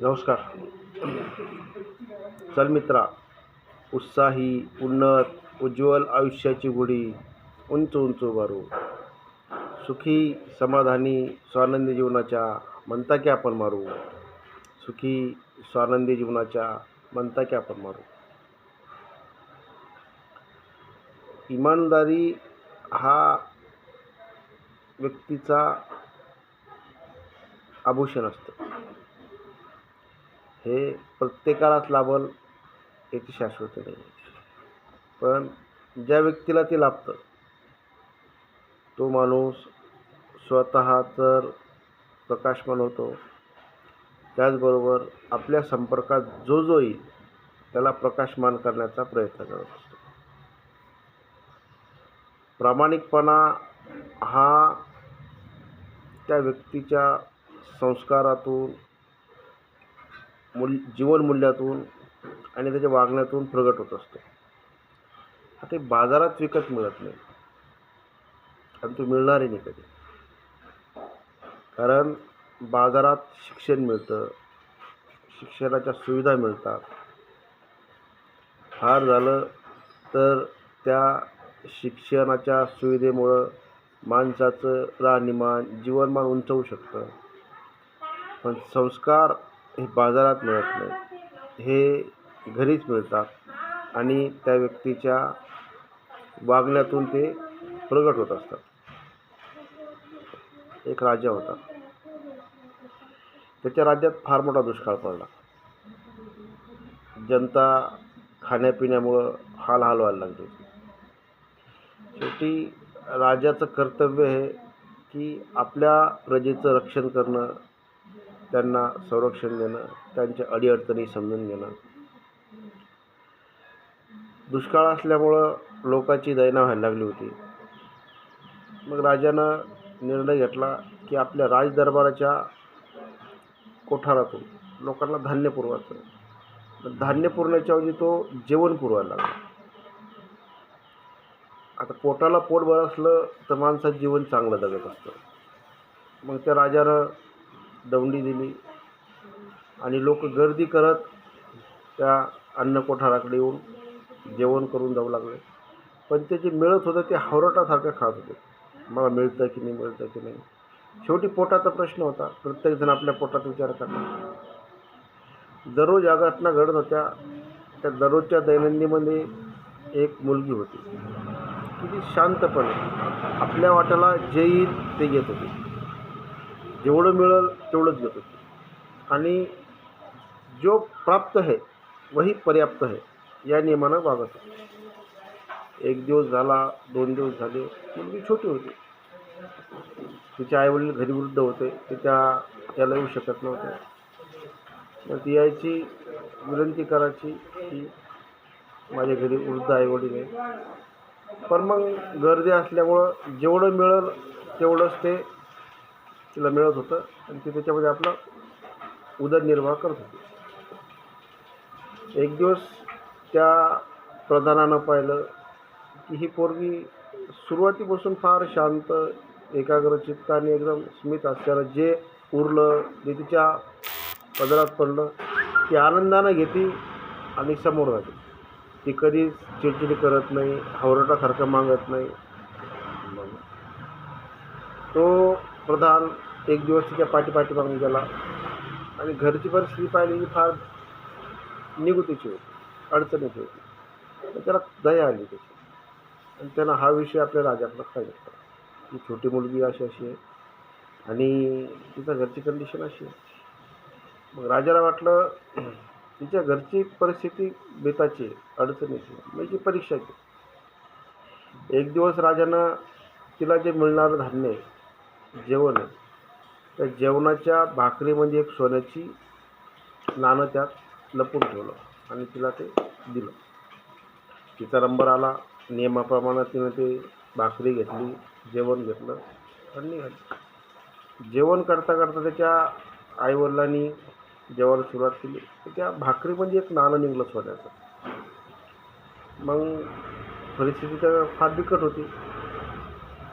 नमस्कार. चल मित्रा, उत्साही, उन्नत, उज्ज्वल आयुष्याची गुढी उंच उंच उभारू. सुखी, समाधानी, स्वानंदी जीवनाच्या म्हणता की आपण मारू. सुखी, स्वानंदी जीवनाच्या म्हणता की आपण मारू. इमानदारी हा व्यक्तीचा आभूषण असतं. हे प्रत्येकालाच लाभल याची शाश्वती नाही. पण ज्या व्यक्तीला ते लाभतं तो माणूस स्वतः तर प्रकाशमान होतो, त्याचबरोबर आपल्या संपर्कात जो येईल त्याला प्रकाशमान करण्याचा प्रयत्न करत असतो. प्रामाणिकपणा हा त्या व्यक्तीच्या संस्कारातून, जीवनमूल्यातून आणि त्याच्या वागण्यातून प्रगट होत असतो. ते बाजारात विकत मिळत नाही आणि तो मिळणारही नाही कधी. कारण बाजारात शिक्षण मिळतं, शिक्षणाच्या सुविधा मिळतात. फार झालं तर त्या शिक्षणाच्या सुविधेमुळं माणसाचं राहणीमान, जीवनमान उंच होऊ शकतं. पण संस्कार हे बाजारात मिळत नाही, हे घरीच मिळतात आणि त्या व्यक्तीच्या वागण्यातून ते प्रगट होत असतात. एक राजा होता. त्याच्या राज्यात फार मोठा दुष्काळ पडला. जनता खाण्यापिण्यामुळं हाल व्हायला लागली. शेवटी राजाचं कर्तव्य आहे की आपल्या प्रजेचं रक्षण करणं, त्यांना संरक्षण देणं, त्यांच्या अडीअडचणी समजून घेणं. दुष्काळ असल्यामुळं लोकांची दैना व्हायला लागली होती. मग राजानं निर्णय घेतला की आपल्या राजदरबाराच्या कोठारातून लोकांना धान्य पुरवायचं. धान्य पुरवण्याच्या ऐवजी तो जेवण पुरवायला लागला. आता पोटाला पोट भर असलं तर माणसाचं जीवन चांगलं जगत असतं. मग त्या राजानं दौंडी दिली आणि लोक गर्दी करत त्या अन्न कोठाराकडे येऊन जेवण करून जाऊ लागले. पण ते जे मिळत होतं ते हावरटासारखं खात होते. मला मिळतं की नाही, मिळतं की नाही. शेवटी पोटाचा प्रश्न होता. प्रत्येकजण आपल्या पोटाचा विचार करणार. दररोज या घटना घडत होत्या. त्या दररोजच्या दैनंदिनीमध्ये एक मुलगी होती की ती शांतपणे आपल्या वाट्याला जे येईल ते घेत होती. जेवढं मिळेल तेवढंच घेत होती आणि जो प्राप्त है वही पर्याप्त है या नियमानं वागत होती. एक दिवस झाला, 2 दिवस झाले. मुलगी छोटी होती. तिचे आईवडील घरी वृद्ध होते. ते त्याला येऊ शकत नव्हते. मग ती यायची, विनंती करायची की माझ्या घरी वृद्ध आईवडील आहे. पण मग गर्दी असल्यामुळं जेवढं मिळेल तेवढंच ते तिला मिळत होतं आणि ती त्याच्यामध्ये आपला उदरनिर्वाह करत होती. एक दिवस त्या प्रधानानं पाहिलं की ही पोरगी सुरुवातीपासून फार शांत, एकाग्रचित्त आणि एकदम स्मित हास्यानं जे उरलं जे तिच्या पदरात पडलं ती आनंदानं घेते आणि समोर जाते. ती कधीच चिडचिड करत नाही, हावरटासारखं मागत नाही. तो प्रधान एक दिवस तिच्या पाठी मागून गेला आणि घरची परिस्थिती पाहिली फार निगुतीची होती, अडचणीची होती. तर त्याला दया आली त्याची आणि त्यानं हा विषय आपल्या राजाकडे सांगितला की छोटी मुलगी अशी आहे आणि तिच्या घरची कंडिशन अशी आहे. मग राजाला वाटलं तिच्या घरची परिस्थिती बेताची, अडचणीची, म्हणजे परीक्षाची. एक दिवस राजानं तिला जे मिळणारं धान्य आहे, जेवण आहे, त्या जेवणाच्या भाकरीमध्ये एक सोन्याची नाणं त्यात लपून ठेवलं आणि तिला ते दिलं. तिचा नंबर आला. नियमाप्रमाणे तिनं ते भाकरी घेतली, जेवण घेतलं आणि निघाली. जेवण करता करता त्याच्या आईवडिलांनी जेवायला सुरुवात केली तर त्या भाकरीमध्ये एक नाणं निघलं सोन्याचं. मग परिस्थिती तर फार बिकट होती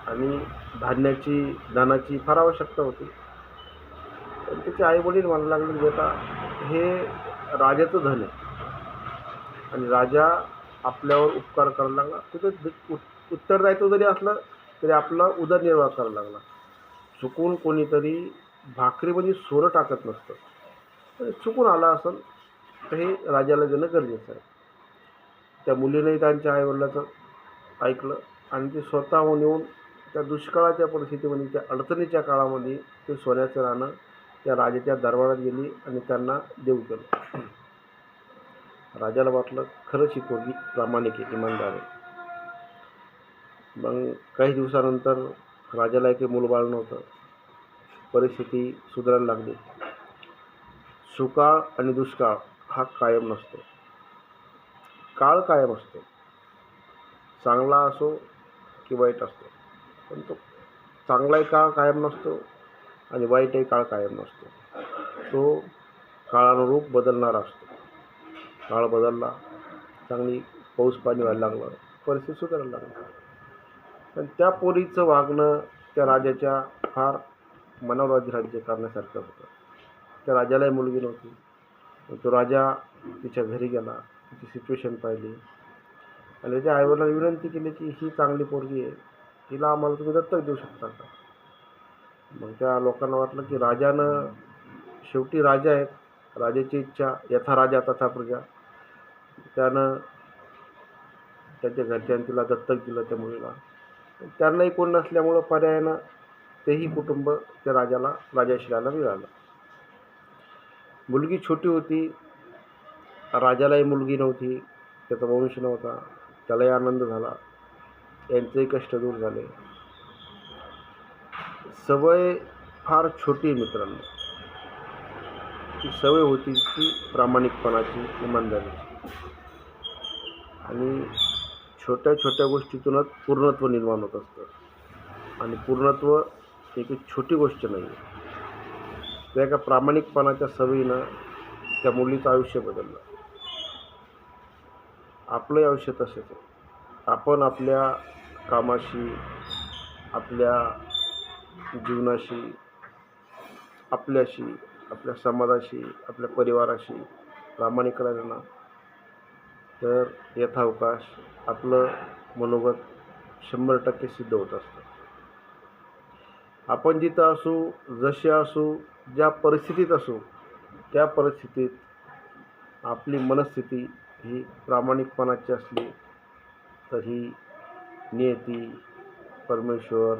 आणि धान्याची, दानाची फार आवश्यकता होती. पण त्याचे आईवडील म्हणायला लागले, बेटा हे राजाचं धन आहे आणि राजा आपल्यावर उपकार करायला लागला तिथं उत्तरदायित्व जरी असलं तरी आपला उदरनिर्वाह करायला लागला. चुकून कोणीतरी भाकरीमध्ये सोनं टाकत नसतं, तर चुकून आला असेल तर हे राजाला देणं गरजेचं आहे. त्या मुलीनेही त्यांच्या आईवडिलाचं ऐकलं आणि ते स्वतःहून येऊन त्या दुष्काळाच्या परिस्थितीमध्ये, त्या अडचणीच्या काळामध्ये ते सोन्याचं नाणं त्या राजाच्या दरबारात गेली आणि त्यांना देऊ केलं. राजाला वाटलं खरंच ही पोरगी प्रामाणिक आहे, इमानदार आहे. मग काही दिवसानंतर राजाला एक मूलबाळ नव्हतं. परिस्थिती सुधारायला लागली. सुकाळ आणि दुष्काळ हा कायम नसतो, काळ कायम असतो. चांगला असो की वाईट असतो, पण तो चांगलाही काळ कायम नसतो आणि वाईटही काळ कायम नसतो. तो काळानुरूप बदलणारा असतो. काळ बदलला, चांगली पाऊस पाणी व्हायला लागलं, परिस्थिती सुधारायला लागली. पण त्या पोरीचं वागणं त्या राजाच्या फार मनावर अधिराज्य करण्यासारखं होतं. त्या राजालाही मुलगी नव्हती. तो राजा तिच्या घरी गेला, तिची सिच्युएशन पाहिली आणि त्याच्या आईवडिलांनी विनंती केली की ही चांगली पोरगी आहे, हिला आम्हाला तुम्ही दत्तक देऊ शकता का. मग त्या लोकांना वाटलं की राजानं, शेवटी राजा आहेत, राजाची इच्छा, यथा राजा तथा प्रजा. त्यानं त्याच्या घरच्यांनी तिला दत्तक दिलं त्या मुलीला. त्यांनाही कोण नसल्यामुळं पर्यायानं तेही कुटुंब त्या राजाश्रीला मिळालं. मुलगी छोटी होती, राजालाही मुलगी नव्हती, त्याचा वंश नव्हता, त्यालाही आनंद झाला, यांचेही कष्ट दूर झाले. सवय फार छोटी मित्रांनो. ती सवय होती ती प्रामाणिकपणाची, इमानदारीची. आणि छोट्या छोट्या गोष्टीतूनच पूर्णत्व निर्माण होत असतं आणि पूर्णत्व ही काही छोटी गोष्ट नाही आहे. त्या एका प्रामाणिकपणाच्या सवयीनं त्या मुलीचं आयुष्य बदललं. आपलंही आयुष्य तसेच आहे. आपण आपल्या कामाशी, आपल्या जीवनाशी, आपल्याशी, आपल्या समाजाशी, आपल्या परिवाराशी प्रामाणिक राहिलं ना, तर यथावकाश आपलं मनोगत 100% सिद्ध होत असतं. आपण जिथं असू, जसे असू, ज्या परिस्थितीत असू, त्या परिस्थितीत आपली मनस्थिती ही प्रामाणिकपणाची असली तर ही नियती, परमेश्वर,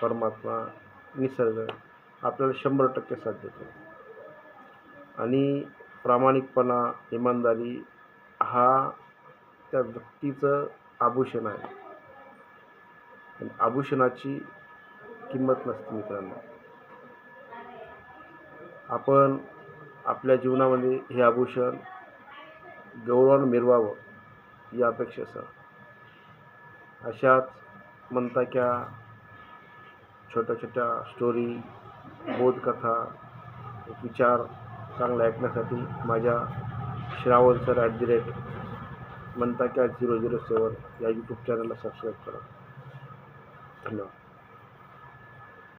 परमात्मा, निसर्ग आपल्याला 100% साथ देतो. आणि प्रामाणिकपणा, इमानदारी हा त्या व्यक्तीचं आभूषण आहे. आणि आभूषणाची किंमत नसते मित्रांनो. आपण आपल्या जीवनामध्ये हे आभूषण गौरवानं मिरवावं या अपेक्षेसह अशाच म्हणताक्या छोट्या छोट्या स्टोरी, बोधकथा, विचार चांगले ऐकण्यासाठी माझ्या श्रावण सर @ म्हणताक्या 007 या यूट्यूब चॅनलला सबस्क्राईब करा. धन्यवाद.